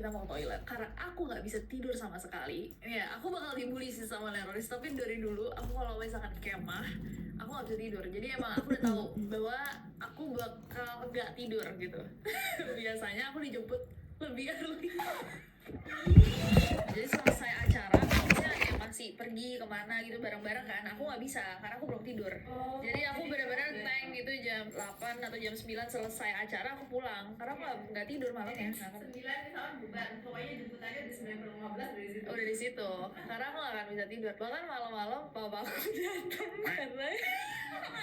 kita mau ke toilet. Karena aku nggak bisa tidur sama sekali. Ya, aku bakal dibully sih sama Leronis. Tapi dari dulu aku kalau misalkan kemah, aku nggak bisa tidur. Jadi emang aku udah tahu bahwa aku bakal nggak tidur gitu. Biasanya aku dijemput lebih early. Jadi selesai acara misalnya kayak masih pergi kemana gitu bareng-bareng kan, aku nggak bisa karena aku belum tidur. Jadi aku benar-benar tank gitu jam 8 atau jam 9 selesai acara aku pulang karena aku nggak tidur malamnya. 9 misalnya bubar, pokoknya jemputannya udah 9:15 dari situ. Udah di situ karena aku nggak akan bisa tidur. Bahkan malam-malam papa aku datang karena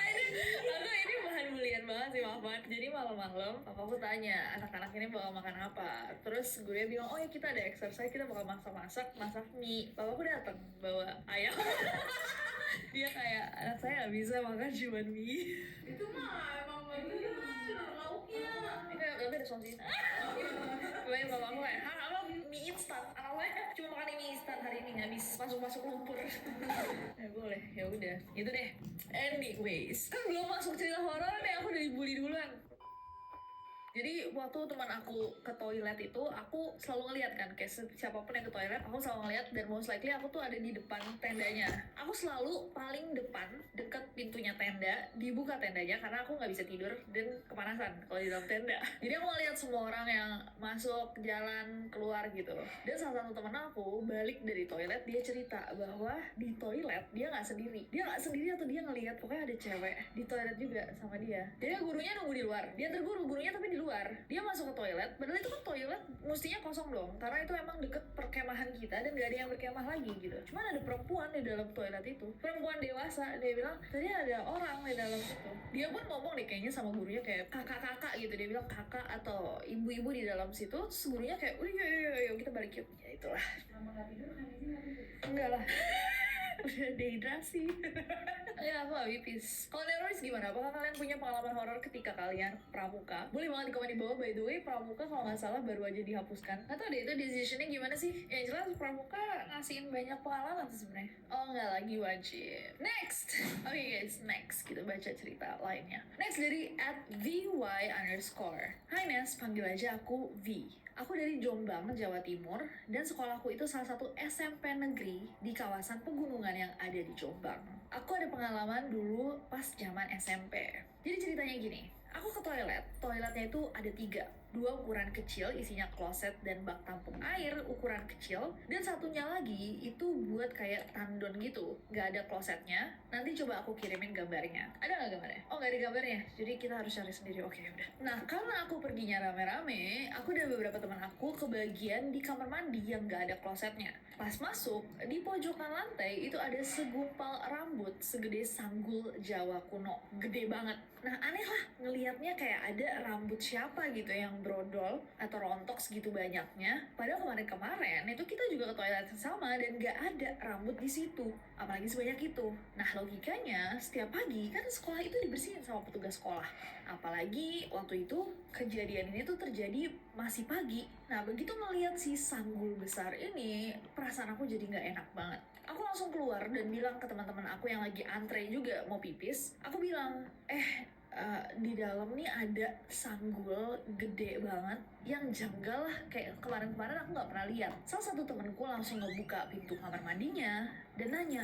ini bahan bulian banget sih, maaf banget. Jadi malam-malam papa aku tanya anak-anak ini bakal makan apa, terus gue bilang oh ya kita ada exercise, kita bakal masak mie. Papa aku datang bawa ayam. Dia kayak anak saya nggak bisa makan cuma mie. Itu mah emang beneran lauknya ini ada sosis. Gue papa aku kayak apa mie instan, anak saya cuma makan mie instan hari ini, habis masuk lumpur. Ya boleh, ya udah itu deh. Anyways, kan belum masuk cerita horor nih, aku udah dibully duluan. Jadi waktu teman aku ke toilet itu, aku selalu ngeliat kan, kayak siapapun yang ke toilet, aku selalu ngeliat, dan most likely aku tuh ada di depan tendanya. Aku selalu paling depan, deket pintunya tenda, dibuka tendanya karena aku nggak bisa tidur dan kepanasan kalau di dalam tenda. Jadi aku ngeliat semua orang yang masuk, jalan, keluar gitu. Dan salah satu teman aku balik dari toilet, dia cerita bahwa di toilet dia nggak sendiri. Dia nggak sendiri atau dia ngeliat pokoknya ada cewek di toilet juga sama dia. Jadi gurunya nunggu di luar. Dia terguru gurunya tapi di luar. Dia masuk ke toilet, padahal itu kan toilet mestinya kosong dong, karena itu emang deket perkemahan kita dan gak ada yang berkemah lagi gitu. Cuman ada perempuan di dalam toilet itu, perempuan dewasa. Dia bilang tadi ada orang di dalam situ. Dia pun ngomong deh kayaknya sama gurunya kayak kakak-kakak gitu. Dia bilang kakak atau ibu-ibu di dalam situ. Terus gurunya kayak udah yuk kita balik yuk. Ya itulah. Lama gak tidur kan ini? Enggak lah. Udah dehidrasi. Ya aku gak pipis. Kalau Leronis gimana? Apakah kalian punya pengalaman horor ketika kalian pramuka? Boleh banget di komen di bawah. By the way, pramuka kalau nggak salah baru aja dihapuskan. Nggak tahu deh itu decisionnya gimana sih. Yang jelas pramuka ngasihin banyak pengalaman sih sebenarnya. Oh nggak lagi wajib. Next. Oke guys, next kita baca cerita lainnya. Next dari @vy_. Hai Nes, panggil aja aku V. Aku dari Jombang, Jawa Timur, dan sekolahku itu salah satu SMP negeri di kawasan pegunungan yang ada di Jombang. Aku ada pengalaman dulu pas zaman SMP. Jadi ceritanya gini, aku ke toiletnya itu ada 3. 2 ukuran kecil isinya kloset dan bak tampung air ukuran kecil, dan satunya lagi itu buat kayak tandon gitu, gak ada klosetnya. Nanti coba aku kirimin gambarnya. Ada gak gambarnya? Oh gak ada gambarnya, jadi kita harus cari sendiri. Oke udah. Nah karena aku perginya rame-rame, aku dan beberapa teman aku kebagian di kamar mandi yang gak ada klosetnya. Pas masuk, di pojokan lantai itu ada segumpal rambut segede sanggul Jawa kuno, gede banget. Nah aneh lah, ngelihatnya kayak ada rambut siapa gitu yang brodol atau rontok segitu banyaknya. Padahal kemarin-kemarin itu kita juga ke toilet yang sama dan gak ada rambut di situ, apalagi sebanyak itu. Nah logikanya setiap pagi kan sekolah itu dibersihin sama petugas sekolah. Apalagi waktu itu kejadian ini tuh terjadi masih pagi. Nah begitu ngelihat si sanggul besar ini, perasaan aku jadi gak enak banget. Aku langsung keluar dan bilang ke teman-teman aku yang lagi antre juga mau pipis. Aku bilang, di dalam nih ada sanggul gede banget yang janggal lah, kayak kemarin-kemarin aku nggak pernah lihat. Salah satu temanku langsung ngebuka pintu kamar mandinya dan nanya,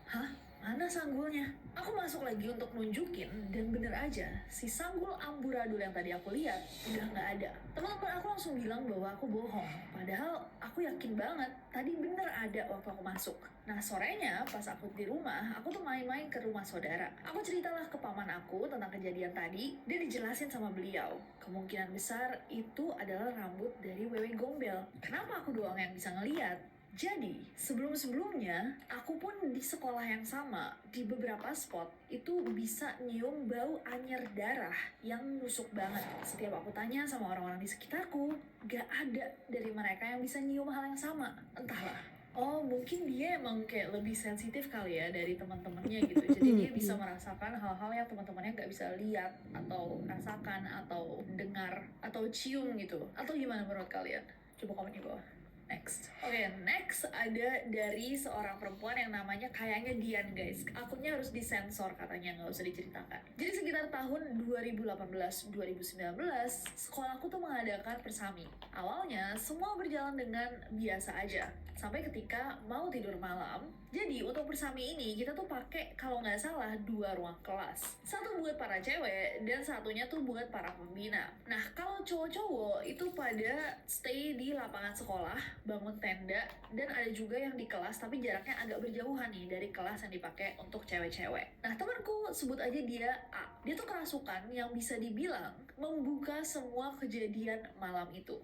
hah? Mana sanggulnya? Aku masuk lagi untuk nunjukin, dan bener aja, si sanggul amburadul yang tadi aku lihat udah nggak ada. Teman-teman aku langsung bilang bahwa aku bohong, padahal aku yakin banget tadi bener ada waktu aku masuk. Nah sorenya pas aku di rumah, aku tuh main-main ke rumah saudara. Aku ceritalah ke paman aku tentang kejadian tadi, dan dijelasin sama beliau. Kemungkinan besar itu adalah rambut dari Wewe Gombel. Kenapa aku doang yang bisa ngeliat? Jadi, sebelum-sebelumnya, aku pun di sekolah yang sama, di beberapa spot, itu bisa nyium bau anyer darah yang nusuk banget. Setiap aku tanya sama orang-orang di sekitarku, gak ada dari mereka yang bisa nyium hal yang sama. Entahlah. Oh, mungkin dia emang kayak lebih sensitif kali ya dari teman-temannya gitu. Jadi dia bisa merasakan hal-hal yang teman-temannya gak bisa lihat, atau rasakan, atau dengar, atau cium gitu. Atau gimana menurut kalian? Coba komen di bawah. Next ada dari seorang perempuan yang namanya kayaknya Dian guys. Akunnya harus disensor katanya, nggak usah diceritakan. Jadi sekitar tahun 2018-2019, sekolahku tuh mengadakan persami. Awalnya semua berjalan dengan biasa aja. Sampai ketika mau tidur malam, jadi untuk persami ini kita tuh pakai kalau nggak salah 2 ruang kelas. Satu buat para cewek dan satunya tuh buat para pembina. Nah kalau cowok-cowok itu pada stay di lapangan sekolah, bangun tenda, dan ada juga yang di kelas tapi jaraknya agak berjauhan nih dari kelas yang dipakai untuk cewek-cewek. Nah temanku sebut aja dia A. Dia tuh kerasukan yang bisa dibilang membuka semua kejadian malam itu.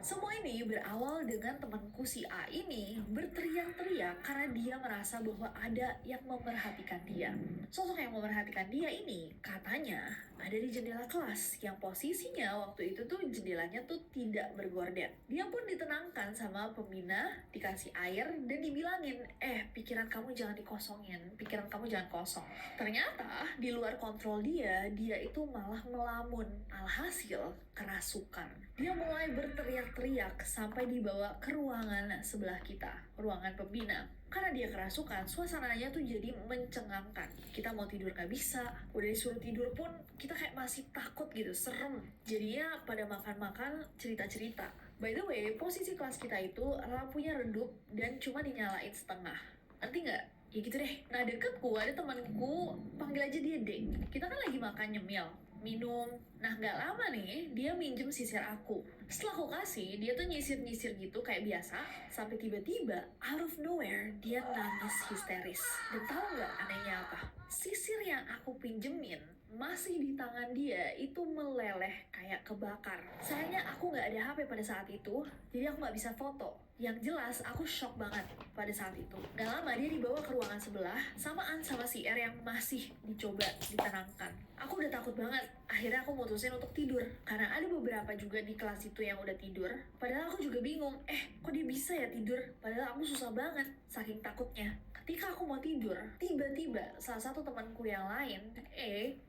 Semua ini berawal dengan temanku si A ini berteriak-teriak karena dia merasa bahwa ada yang memerhatikan dia. Sosok yang memerhatikan dia ini katanya ada di jendela kelas yang posisinya waktu itu tuh jendelanya tuh tidak bergorden. Dia pun ditenangkan sama pembina, dikasih air dan dibilangin, pikiran kamu jangan dikosongin, pikiran kamu jangan kosong. Ternyata di luar kontrol dia itu malah melamun. Alhasil kerasukan. Dia mulai berteriak-teriak sampai dibawa ke ruangan sebelah kita, ruangan pembina. Karena dia kerasukan, suasananya tuh jadi mencengangkan. Kita mau tidur gak bisa, udah disuruh tidur pun kita kayak masih takut gitu, serem. Jadinya pada makan-makan cerita-cerita. By the way, posisi kelas kita itu lampunya redup dan cuma dinyalain setengah. Nanti nggak? Ya gitu deh. Nah deketku ada temanku, panggil aja dia Dek. Kita kan lagi makan nyemil, minum. Nah gak lama nih dia minjem sisir aku. Setelah aku kasih, dia tuh nyisir-nyisir gitu kayak biasa. Sampai tiba-tiba out of nowhere dia nangis histeris. Dan tahu gak anehnya apa? Sisir yang aku pinjemin masih di tangan dia itu meleleh kayak kebakar. Sayangnya aku gak ada HP pada saat itu, jadi aku gak bisa foto. Yang jelas aku shock banget pada saat itu. Gak lama dia dibawa ke ruangan sebelah, samaan sama si R yang masih dicoba ditenangkan. Aku udah takut banget. Akhirnya aku mutusin untuk tidur. Karena ada beberapa juga di kelas itu yang udah tidur. Padahal aku juga bingung, kok dia bisa ya tidur? Padahal aku susah banget, saking takutnya. Ketika aku mau tidur, tiba-tiba salah satu temanku yang lain,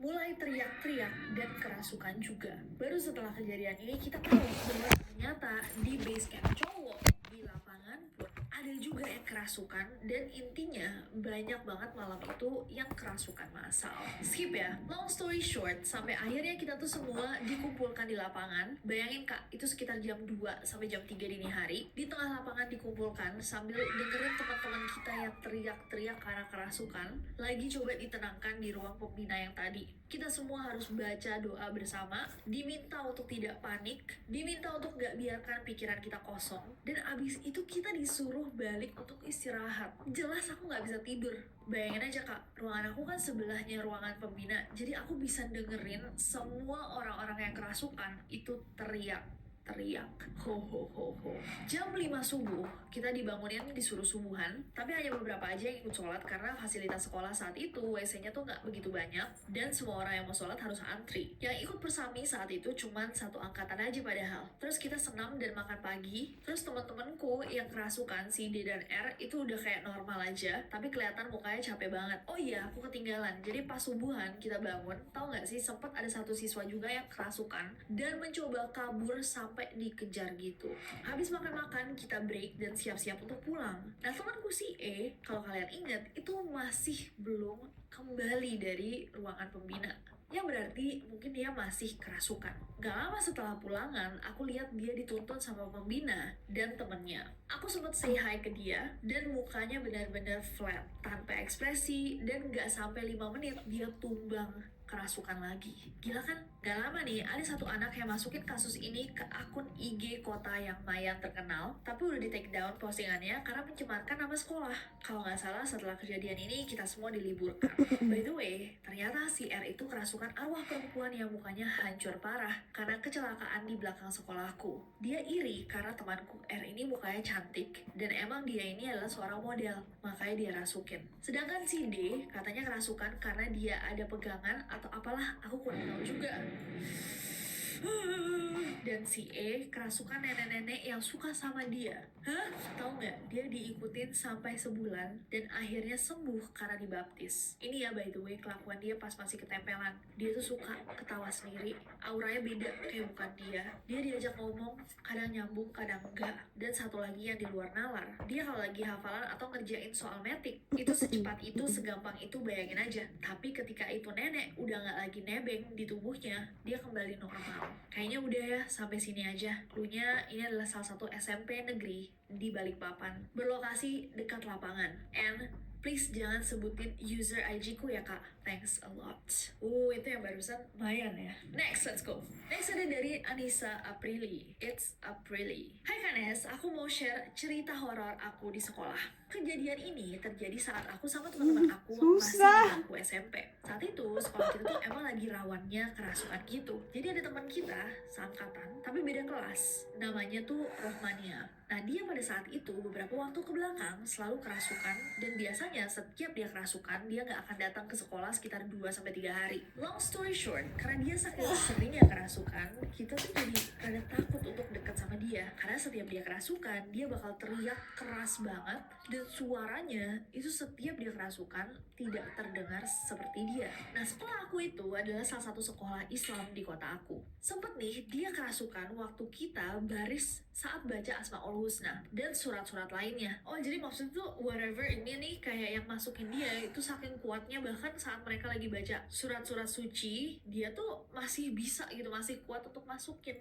mulai teriak-teriak dan kerasukan juga. Baru setelah kejadian ini kita tahu bahwa ternyata di base camp cowok di lapangan pun ada juga yang kerasukan dan intinya banyak banget malam itu yang kerasukan massal. Skip ya. Long story short, sampai akhirnya kita tuh semua dikumpulkan di lapangan. Bayangin Kak, itu sekitar jam 2 sampai jam 3 dini hari. Di tengah lapangan dikumpulkan sambil dengerin teman-teman kita yang teriak-teriak karena kerasukan. Lagi coba ditenangkan di ruang pembina yang tadi. Kita semua harus baca doa bersama, diminta untuk tidak panik, diminta untuk gak biarkan pikiran kita kosong, dan abis itu kita disuruh balik untuk istirahat. Jelas aku gak bisa tidur. Bayangin aja Kak, ruangan aku kan sebelahnya ruangan pembina, jadi aku bisa dengerin semua orang-orang yang kerasukan itu teriak. Jam 5 subuh, kita dibangunin disuruh subuhan, tapi hanya beberapa aja yang ikut sholat karena fasilitas sekolah saat itu WC-nya tuh nggak begitu banyak dan semua orang yang mau sholat harus antri. Yang ikut persami saat itu cuman satu angkatan aja padahal. Terus kita senam dan makan pagi, terus teman-temanku yang kerasukan si D dan R itu udah kayak normal aja, tapi kelihatan mukanya capek banget. Oh iya, aku ketinggalan. Jadi pas subuhan kita bangun, tau nggak sih sempat ada satu siswa juga yang kerasukan dan mencoba kabur sampai dikejar gitu. Habis makan-makan kita break dan siap-siap untuk pulang. Nah temanku si kalau kalian ingat itu masih belum kembali dari ruangan pembina. Ya berarti mungkin dia masih kerasukan. Gak lama setelah pulangan, aku lihat dia dituntun sama pembina dan temennya. Aku sempat say hi ke dia dan mukanya benar-benar flat, tanpa ekspresi, dan gak sampai 5 menit dia tumbang kerasukan lagi. Gila kan? Gak lama nih, ada satu anak yang masukin kasus ini ke akun IG kota yang lumayan terkenal, tapi udah di take down postingannya karena mencemarkan nama sekolah. Kalau nggak salah setelah kejadian ini kita semua diliburkan. By the way, ternyata si R itu kerasukan arwah perempuan yang mukanya hancur parah karena kecelakaan di belakang sekolahku. Dia iri karena temanku R ini mukanya cantik dan emang dia ini adalah seorang model, makanya dia rasukin. Sedangkan si D katanya kerasukan karena dia ada pegangan atau apalah, aku kurang tahu juga. Dan si E kerasukan nenek-nenek yang suka sama dia. Hah? Tahu nggak? Dia diikutin sampai sebulan dan akhirnya sembuh karena dibaptis. Ini ya by the way kelakuan dia pas masih ketempelan. Dia tuh suka ketawa sendiri. Auranya beda kayak bukan dia. Dia diajak ngomong, kadang nyambung, kadang enggak. Dan satu lagi yang di luar nalar. Dia kalau lagi hafalan atau ngerjain soal metik, itu secepat itu, segampang itu, bayangin aja. Tapi ketika itu nenek udah nggak lagi nebeng di tubuhnya, dia kembali normal. Kayaknya udah ya, sampai sini aja. Cluenya ini adalah salah satu SMP negeri di Balikpapan, berlokasi dekat lapangan. And please jangan sebutin user IG ku ya kak, thanks a lot. Itu yang barusan lumayan ya. Next, let's go. Next ada dari Anissa Aprili. It's Aprili. Hai Kanes, aku mau share cerita horor aku di sekolah. Kejadian ini terjadi saat aku sama teman-teman aku masih di bangku SMP. Saat itu sekolah kita tuh emang lagi rawannya kerasukan gitu. Jadi ada teman kita seangkatan tapi beda kelas. Namanya tuh Rohmania. Nah dia pada saat itu beberapa waktu ke belakang selalu kerasukan dan biasanya setiap dia kerasukan dia nggak akan datang ke sekolah sekitar 2-3 hari. Long story short, karena dia saking seringnya kerasukan, kita tuh jadi rada takut untuk dekat sama dia. Karena setiap dia kerasukan, dia bakal teriak keras banget dan suaranya itu setiap dia kerasukan tidak terdengar seperti dia. Nah sekolah aku itu adalah salah satu sekolah Islam di kota aku. Sempet nih dia kerasukan waktu kita baris saat baca Asmaul Husna dan surat-surat lainnya. Oh jadi maksud tuh whatever ini nih kayak yang masukin dia itu saking kuatnya, bahkan saat mereka lagi baca surat-surat suci dia tuh masih bisa gitu, masih kuat untuk masukin.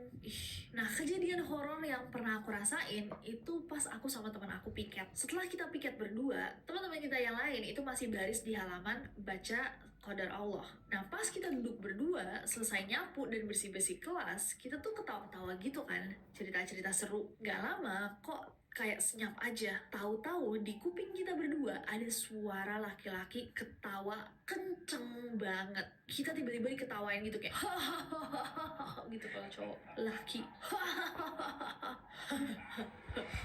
Nah kejadian horor yang pernah aku rasain itu pas aku sama teman aku piket. Setelah kita piket berdua, teman-teman kita yang lain itu masih baris di halaman baca qadar Allah. Nah pas kita duduk berdua selesai nyapu dan bersih-bersih kelas, kita tuh ketawa-ketawa gitu kan, cerita-cerita seru. Gak lama kok kayak senyap aja, tahu-tahu di kuping kita berdua ada suara laki-laki ketawa kenceng banget. Kita tiba-tiba diketawain gitu kayak hahaha gitu kalau cowok, laki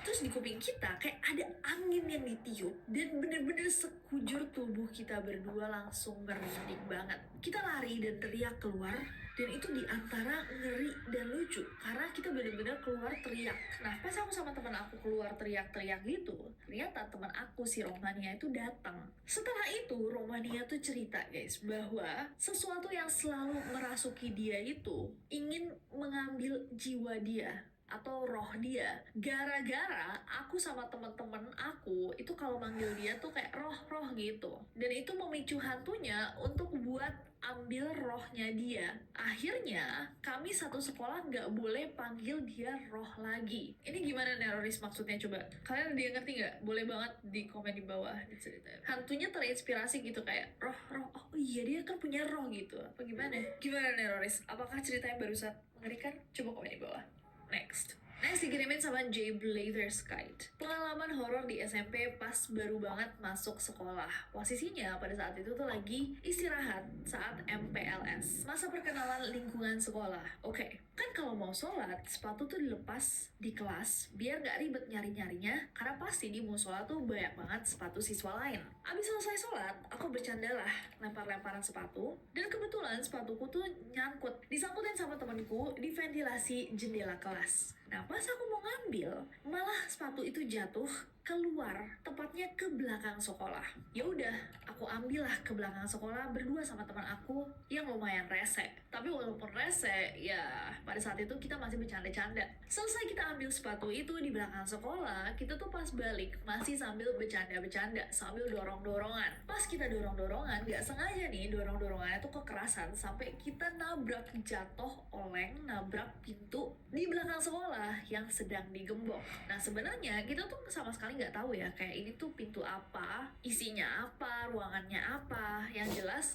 terus di kuping kita kayak ada angin yang ditiup dan bener-bener sekujur tubuh kita berdua langsung merinding banget. Kita lari dan teriak keluar, dan itu di antara ngeri dan lucu karena kita bener-bener keluar teriak. Nah pas aku sama teman aku keluar teriak-teriak gitu, ternyata teman aku si Romania itu datang. Setelah itu Romania tuh cerita guys bahwa sesuatu yang selalu merasuki dia itu ingin mengambil jiwa dia atau roh dia. Gara-gara aku sama teman-teman aku itu kalau manggil dia tuh kayak roh-roh gitu, dan itu memicu hantunya untuk buat ambil rohnya dia. Akhirnya kami satu sekolah nggak boleh panggil dia roh lagi. Ini gimana neroris maksudnya coba? Kalian dia ngerti nggak? Boleh banget di komen di bawah diceritain. Hantunya terinspirasi gitu kayak roh-roh. Oh iya dia kan punya roh gitu. Apa gimana? Gimana neroris? Apakah cerita yang barusan mengerikan? Coba komen di bawah. Next dikirimin sama J. Blathers Kite. Pengalaman horor di SMP pas baru banget masuk sekolah. Posisinya pada saat itu tuh lagi istirahat saat MPLS, masa perkenalan lingkungan sekolah. Oke, kan kalau mau sholat sepatu tuh dilepas di kelas biar nggak ribet nyari-nyarinya, karena pasti di musola tuh banyak banget sepatu siswa lain. Abis selesai sholat, aku bercandalah lempar-lemparan sepatu, dan kebetulan sepatuku tuh nyangkut, disangkutin sama temenku di ventilasi jendela kelas. Nah pas aku mau ngambil, malah sepatu itu jatuh keluar, tepatnya ke belakang sekolah. Ya udah, aku ambillah ke belakang sekolah berdua sama teman aku yang lumayan rese. Tapi walaupun rese, ya pada saat itu kita masih bercanda-canda. Selesai kita ambil sepatu itu di belakang sekolah, kita tuh pas balik masih sambil bercanda-bercanda, sambil dorong-dorongan. Pas kita dorong-dorongan, gak sengaja nih dorong-dorongannya tuh kekerasan sampai kita nabrak, jatuh oleng, nabrak pintu di belakang sekolah yang sedang digembok. Nah sebenarnya kita tuh sama sekali nggak tahu ya kayak ini tuh pintu apa, isinya apa, ruangannya apa. Yang jelas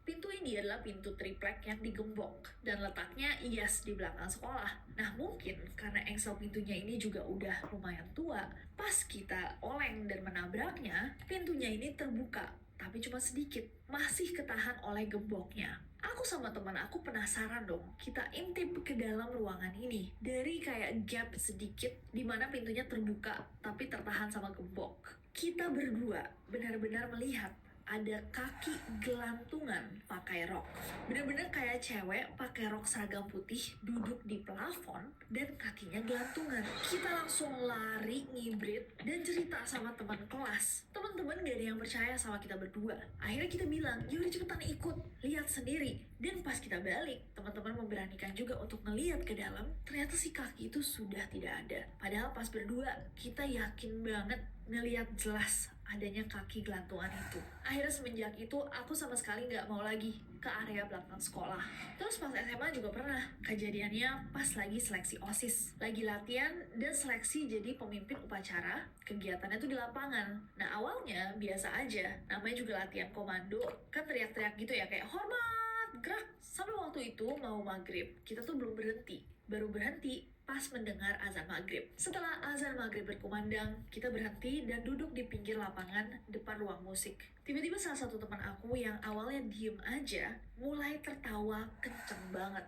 pintu ini adalah pintu triplek yang digembok dan letaknya di belakang sekolah. Nah mungkin karena engsel pintunya ini juga udah lumayan tua, pas kita oleng dan menabraknya, pintunya ini terbuka tapi cuma sedikit, masih ketahan oleh gemboknya. Aku sama teman aku penasaran dong, kita intip ke dalam ruangan ini dari kayak gap sedikit di mana pintunya terbuka tapi tertahan sama gembok. Kita berdua benar-benar melihat ada kaki gelantungan pakai rok. Bener-bener kayak cewek pakai rok seragam putih duduk di plafon dan kakinya gelantungan. Kita langsung lari, ngibrit, dan cerita sama teman kelas. Teman-teman gak ada yang percaya sama kita berdua. Akhirnya kita bilang, yaudah cepetan ikut, lihat sendiri. Dan pas kita balik, teman-teman memberanikan juga untuk ngeliat ke dalam. Ternyata si kaki itu sudah tidak ada. Padahal pas berdua, kita yakin banget ngeliat jelas adanya kaki gelantungan itu. Akhirnya semenjak itu aku sama sekali nggak mau lagi ke area belakang sekolah. Terus pas SMA juga pernah. Kejadiannya pas lagi seleksi OSIS. Lagi latihan dan seleksi jadi pemimpin upacara. Kegiatannya tuh di lapangan. Nah awalnya biasa aja. Namanya juga latihan komando. Kan teriak-teriak gitu ya kayak hormat, gerak. Sampai waktu itu mau maghrib. Kita tuh belum berhenti. Baru berhenti pas mendengar azan maghrib. Setelah azan maghrib berkumandang, kita berhenti dan duduk di pinggir lapangan depan ruang musik. Tiba-tiba salah satu teman aku yang awalnya diem aja, mulai tertawa kenceng banget.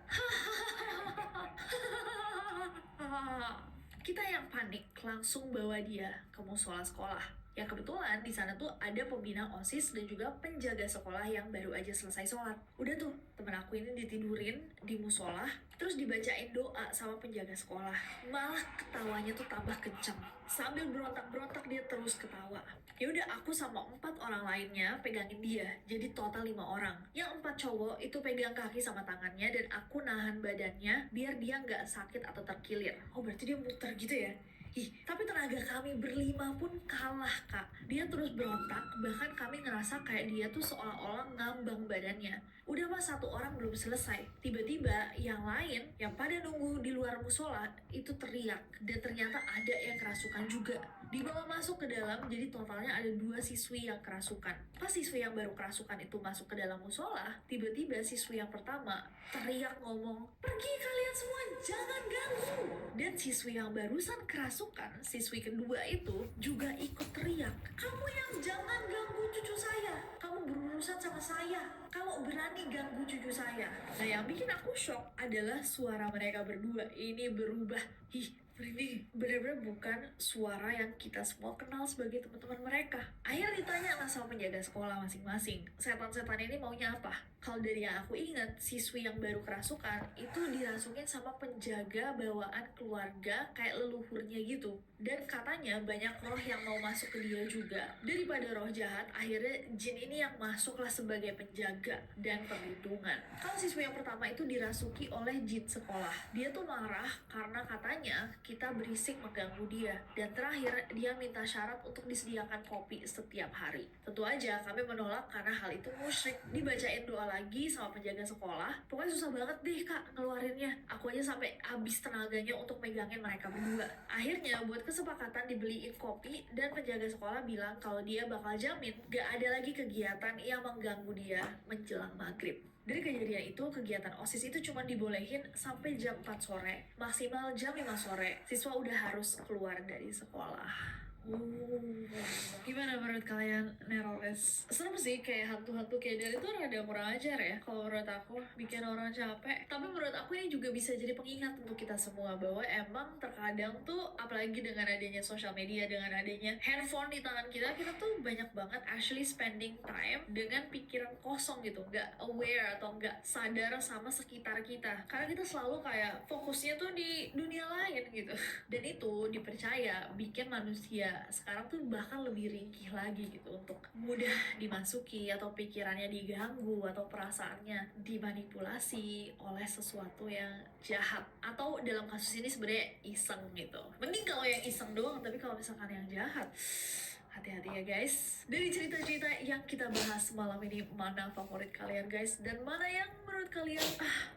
Kita yang panik langsung bawa dia ke musola sekolah. Yang kebetulan di sana tuh ada pembina OSIS dan juga penjaga sekolah yang baru aja selesai sholat. Udah tuh, temen aku ini ditidurin di musola, terus dibacain doa sama penjaga sekolah. Malah ketawanya tuh tambah kenceng. Sambil berontak-berontak dia terus ketawa. Ya udah aku sama 4 orang lainnya pegangin dia, jadi total 5 orang. Yang 4 cowok itu pegang kaki sama tangannya dan aku nahan badannya biar dia nggak sakit atau terkilir. Oh berarti dia muter gitu ya? Tapi tenaga kami berlima pun kalah kak. Dia terus berontak, bahkan kami ngerasa kayak dia tuh seolah-olah ngambang badannya. Udah mah 1 orang belum selesai. Tiba-tiba yang lain yang pada nunggu di luar musola itu teriak. Dan ternyata ada yang kerasukan juga. Dibawa masuk ke dalam, jadi totalnya ada 2 siswi yang kerasukan. Pas siswi yang baru kerasukan itu masuk ke dalam musola, tiba-tiba siswi yang pertama teriak ngomong, "Pergi kalian semua, jangan ganggu!" Dan siswi yang barusan kerasukan, siswi kedua itu juga ikut teriak, "Kamu yang jangan ganggu cucu saya! Kamu berurusan sama saya! Kamu berani ganggu cucu saya!" Nah yang bikin aku shock adalah suara mereka berdua ini berubah. Ini benar-benar bukan suara yang kita semua kenal sebagai teman-teman mereka. Akhirnya ditanya lah sama penjaga sekolah masing-masing, setan-setan ini maunya apa? Kalau dari yang aku ingat, siswi yang baru kerasukan itu dirasukin sama penjaga bawaan keluarga kayak leluhurnya gitu. Dan katanya banyak roh yang mau masuk ke dia juga. Daripada roh jahat, akhirnya jin ini yang masuklah sebagai penjaga dan perlindungan. Kalau siswi yang pertama itu dirasuki oleh jin sekolah. Dia tuh marah karena katanya kita berisik mengganggu dia. Dan terakhir, dia minta syarat untuk disediakan kopi setiap hari. Tentu aja kami menolak karena hal itu musyrik. Dibacain doa lagi sama penjaga sekolah. Pokoknya susah banget deh kak ngeluarinnya. Aku aja sampai habis tenaganya untuk megangin mereka berdua. Akhirnya buat kesepakatan dibeliin kopi dan penjaga sekolah bilang kalau dia bakal jamin gak ada lagi kegiatan yang mengganggu dia menjelang maghrib. Dari kejadian itu, kegiatan OSIS itu cuma dibolehin sampai jam 4 sore, maksimal jam 5 sore. Siswa udah harus keluar dari sekolah. Gimana menurut kalian Nerores? Serem sih kayak hantu-hantu kayak dari itu rada kurang ajar ya kalau menurut aku, bikin orang capek. Tapi menurut aku ini juga bisa jadi pengingat untuk kita semua bahwa emang terkadang tuh apalagi dengan adanya sosial media, dengan adanya handphone di tangan kita tuh banyak banget actually spending time dengan pikiran kosong gitu, nggak aware atau nggak sadar sama sekitar kita karena kita selalu kayak fokusnya tuh di dunia lain gitu. Dan itu dipercaya bikin manusia sekarang tuh bahkan lebih ringkih lagi gitu untuk mudah dimasuki atau pikirannya diganggu atau perasaannya dimanipulasi oleh sesuatu yang jahat atau dalam kasus ini sebenarnya iseng gitu. Mending kalau yang iseng doang, tapi kalau misalkan yang jahat hati-hati ya guys. Dari cerita-cerita yang kita bahas malam ini, mana favorit kalian guys? Dan mana yang menurut kalian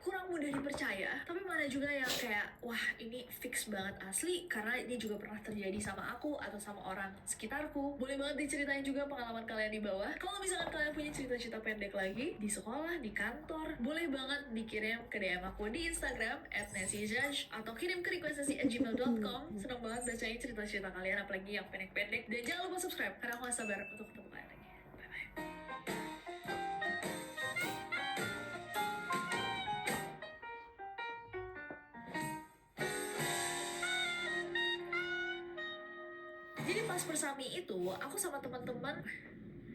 kurang mudah dipercaya? Tapi mana juga yang kayak, wah ini fix banget asli karena ini juga pernah terjadi sama aku atau sama orang sekitarku. Boleh banget diceritain juga pengalaman kalian di bawah. Kalau misalkan kalian punya cerita-cerita pendek lagi di sekolah, di kantor, boleh banget dikirim ke DM aku di Instagram @nancyjudge atau kirim ke requestasi@gmail.com. Seneng banget bacain cerita-cerita kalian apalagi yang pendek-pendek. Dan jangan lupa subscribe karena aku gak sabar untuk ketemu kalian lagi. Bye-bye. Jadi pas persami itu, aku sama teman-teman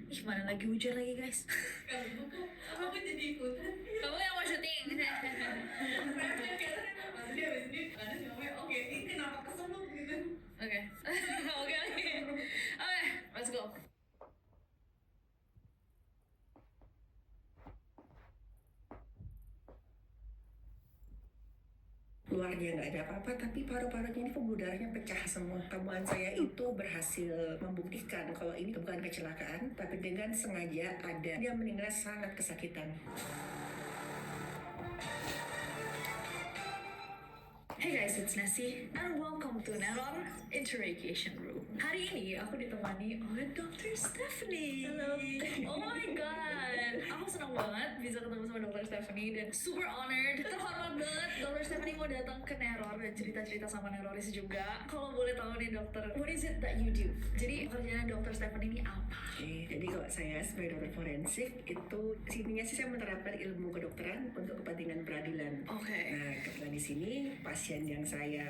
Ih, mana lagi hujan lagi guys. Kalau bukan, aku jadi ikutan. Kamu yang mau syuting? Pasti habis ini ada si ngomongnya, oke, ini kenapa keseluk gitu. Oke. Oke, let's go. Luarnya nggak ada apa-apa, tapi paru-parunya ini pembuluh darahnya pecah semua. Temuan saya itu berhasil membuktikan kalau ini bukan kecelakaan, tapi dengan sengaja ada. Dia meninggal sangat kesakitan. Hey guys, it's Nessie and welcome to Neron Interrogation Room. Hari ini aku ditemani oleh Dr. Stephanie. Halo. Oh my god, aku senang banget bisa ketemu sama Dr. Stephanie dan super honored, terhormat banget Dr. Stephanie mau datang ke Neror dan cerita-cerita sama Neroris juga. Kalau boleh tahu nih dokter, what is it that you do? Jadi pekerjaan Dr. Stephanie ini apa? Oke, jadi kalau saya sebagai dokter forensik itu sininya sih saya menerapkan ilmu kedokteran untuk kepentingan peradilan. Oke. Nah, kebetulan di sini pasien yang saya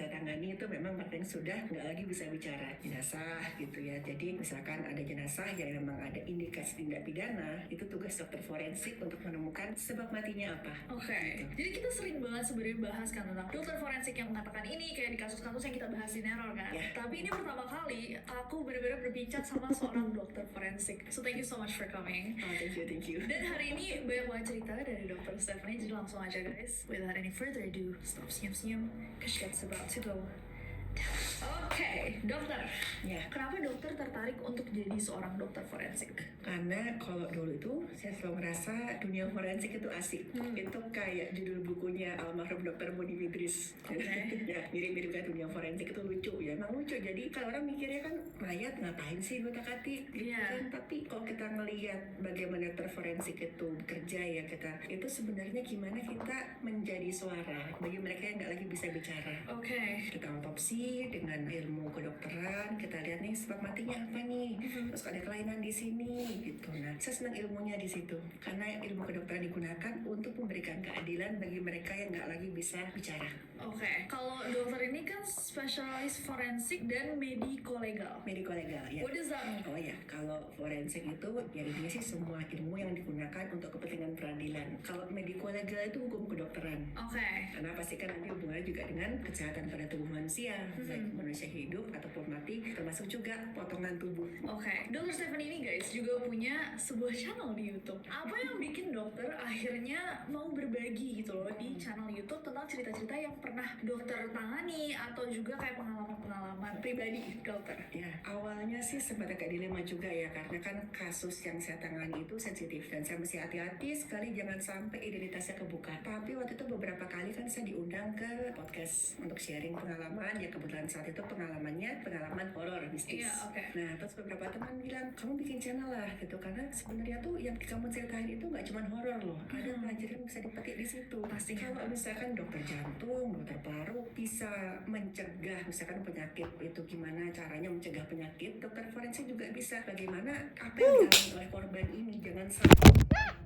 tangani itu memang yang sudah nggak lagi bisa bicara, jenazah gitu ya. Jadi misalkan ada jenazah yang memang ada indikasi tindak pidana, itu tugas dokter forensik untuk menemukan sebab matinya apa. Oke. Jadi kita sering banget sebenarnya bahas kan tentang dokter forensik yang mengatakan ini kayak di kasus-kasus yang kita bahas di Neror kan. Ya. Tapi ini pertama kali aku benar-benar berbincang sama seorang dokter forensik. So thank you so much for coming. Oh, thank you. Dan hari ini banyak banget cerita dari Dr. Stephanie, jadi langsung aja guys. Without any further ado, stop senyum-senyum, cause that's about to go. Oke, dokter. Ya, Kenapa dokter tertarik untuk jadi seorang dokter forensik? karena kalau dulu itu saya selalu merasa dunia forensik itu asik. Itu kayak judul bukunya almarhum Dr. Budi Idris. Oke. Ya, mirip-mirip kan dunia forensik itu lucu ya, emang lucu. Jadi kalau orang mikirnya kan mayat ngapain sih gotak-atik gitu Iya. kan. Tapi kalau kita ngelihat bagaimana dokter forensik itu bekerja ya, kita itu sebenarnya gimana kita menjadi suara bagi mereka yang nggak lagi bisa bicara. Oke. Kita otopsi dengan ilmu kedokteran, kita lihat nih sebab matinya apa nih, terus ada kelainan di sini gitu. Nah, saya senang ilmunya di situ karena ilmu kedokteran digunakan untuk memberikan keadilan bagi mereka yang nggak lagi bisa bicara. Oke. Kalau dokter ini kan spesialis forensik dan mediko-legal. Mediko-legal ya. What does that mean? Oh ya, kalau forensik itu ya intinya sih semua ilmu yang digunakan untuk kepentingan peradilan. Kalau mediko-legal itu hukum kedokteran. Oke. Karena pastikan nanti hubungannya juga dengan kesehatan pada tubuh manusia, baik manusia hidup ataupun mati, termasuk juga potongan tubuh. Oke, Dokter Stephanie ini guys juga punya sebuah channel di YouTube. Apa yang bikin dokter akhirnya mau berbagi gitu loh di channel YouTube tentang cerita-cerita yang pernah dokter tangani atau juga kayak pengalaman-pengalaman pribadi dokter? Ya, awalnya sih sempat agak dilema juga ya, karena kan kasus yang saya tangani itu sensitif dan saya mesti hati-hati sekali jangan sampai identitasnya kebuka. Tapi waktu itu beberapa kali kan saya diundang ke podcast untuk sharing pengalaman, ya kebetulan saat itu pengalaman horor mistis. Iya, oke. Nah, terus beberapa teman bilang, kamu bikin channel lah gitu, karena sebenarnya tuh yang kamu ceritain itu nggak cuma horor loh, ada pelajaran yang bisa dipetik di situ. Pasti. Kalau misalkan dokter jantung, dokter paru bisa mencegah misalkan penyakit itu, gimana caranya mencegah penyakit, dokter forensik juga bisa bagaimana apa yang dialami oleh korban ini jangan sampai